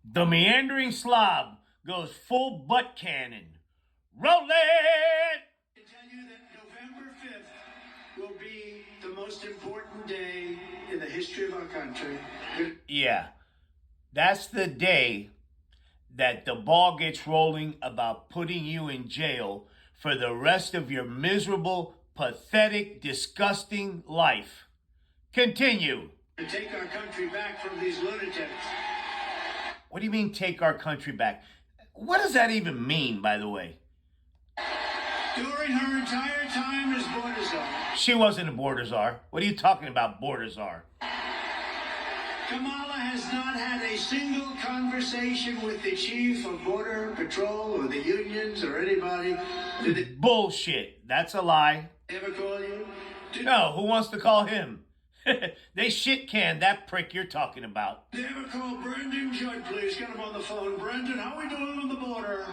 The meandering slob goes full butt cannon. Roll it! I tell you that November 5th will be the most important day in the history of our country. Yeah, that's the day that the ball gets rolling about putting you in jail for the rest of your miserable, pathetic, disgusting life. Continue. To take our country back from these lunatics. What do you mean, take our country back? What does that even mean, by the way? During her entire time as border czar, She wasn't a border czar. What are you talking about, border czar? Kamala has not had a single conversation with the chief of Border Patrol or the unions or anybody. Did they Bullshit. That's a lie. ever call you? No, who wants to call him? They shit canned that prick you're talking about. Did they ever call Brendan Judd, please? Get him on the phone. Brendan, how are we doing on the border?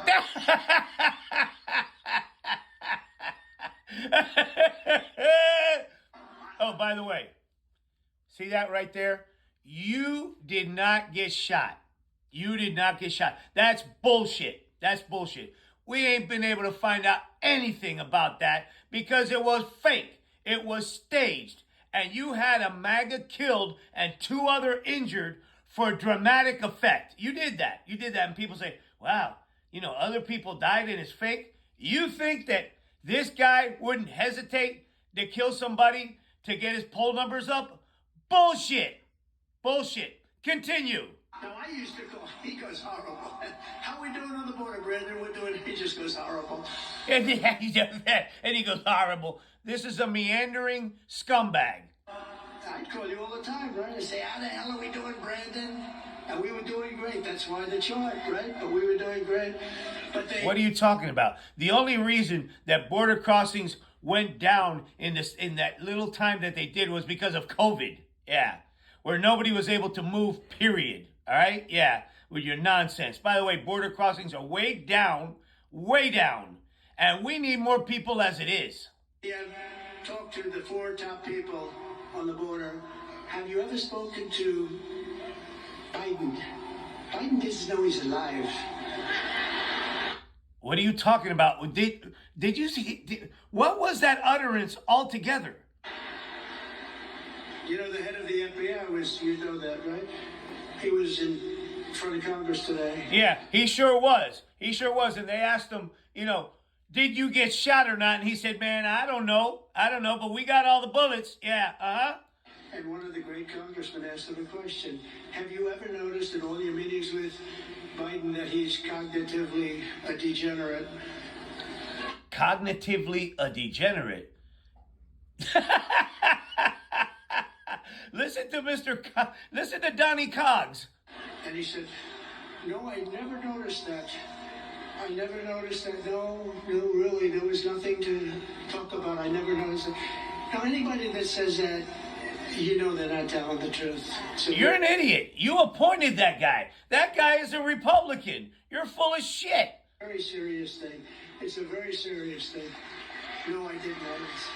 Oh, by the way, see that right there? You did not get shot. You did not get shot. That's bullshit. That's bullshit. We ain't been able to find out anything about that because it was fake. It was staged. And you had a Maga killed and 2 other injured for dramatic effect. You did that. You did that. And people say, wow, other people died and it's fake. You think that this guy wouldn't hesitate to kill somebody to get his poll numbers up? Bullshit. Bullshit. Continue. Now, I used to call, he goes horrible. How are we doing on the border, Brendan? We're doing, he just goes horrible. And he goes, horrible. This is a meandering scumbag. I'd call you all the time, right? I'd say, how the hell are we doing, Brandon? And we were doing great. That's why the chart, right? But we were doing great. But What are you talking about? The only reason that border crossings went down in that little time that they did was because of COVID. Yeah. Where nobody was able to move, period. All right? Yeah. With your nonsense. By the way, border crossings are way down. And we need more people as it is. Yeah, talked to the 4 top people on the border. Have you ever spoken to Biden? Biden doesn't know he's alive. What are you talking about? Did you see? What was that utterance altogether? You know, the head of the FBI was, you know that, right? He was in front of Congress today. Yeah, he sure was. And they asked him, did you get shot or not? And he said, man, I don't know, but we got all the bullets. Yeah, uh-huh. And one of the great congressmen asked him a question. Have you ever noticed in all your meetings with Biden that he's cognitively a degenerate? Cognitively a degenerate? Listen to Donnie Coggs. And he said, no, I never noticed that. No, really, there was nothing to talk about. I never noticed that. Now, anybody that says that, they're not telling the truth. So You're an idiot. You appointed that guy. That guy is a Republican. You're full of shit. Very serious thing. It's a very serious thing. No, I didn't notice.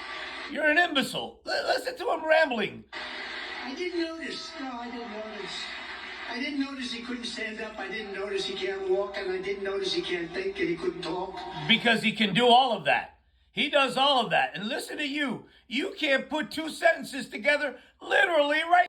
You're an imbecile. Listen to him rambling. I didn't notice. No, I didn't notice. I didn't notice he couldn't stand up. I didn't notice he can't walk. And I didn't notice he can't think and he couldn't talk. Because he can do all of that. He does all of that. And listen to you. You can't put 2 sentences together literally right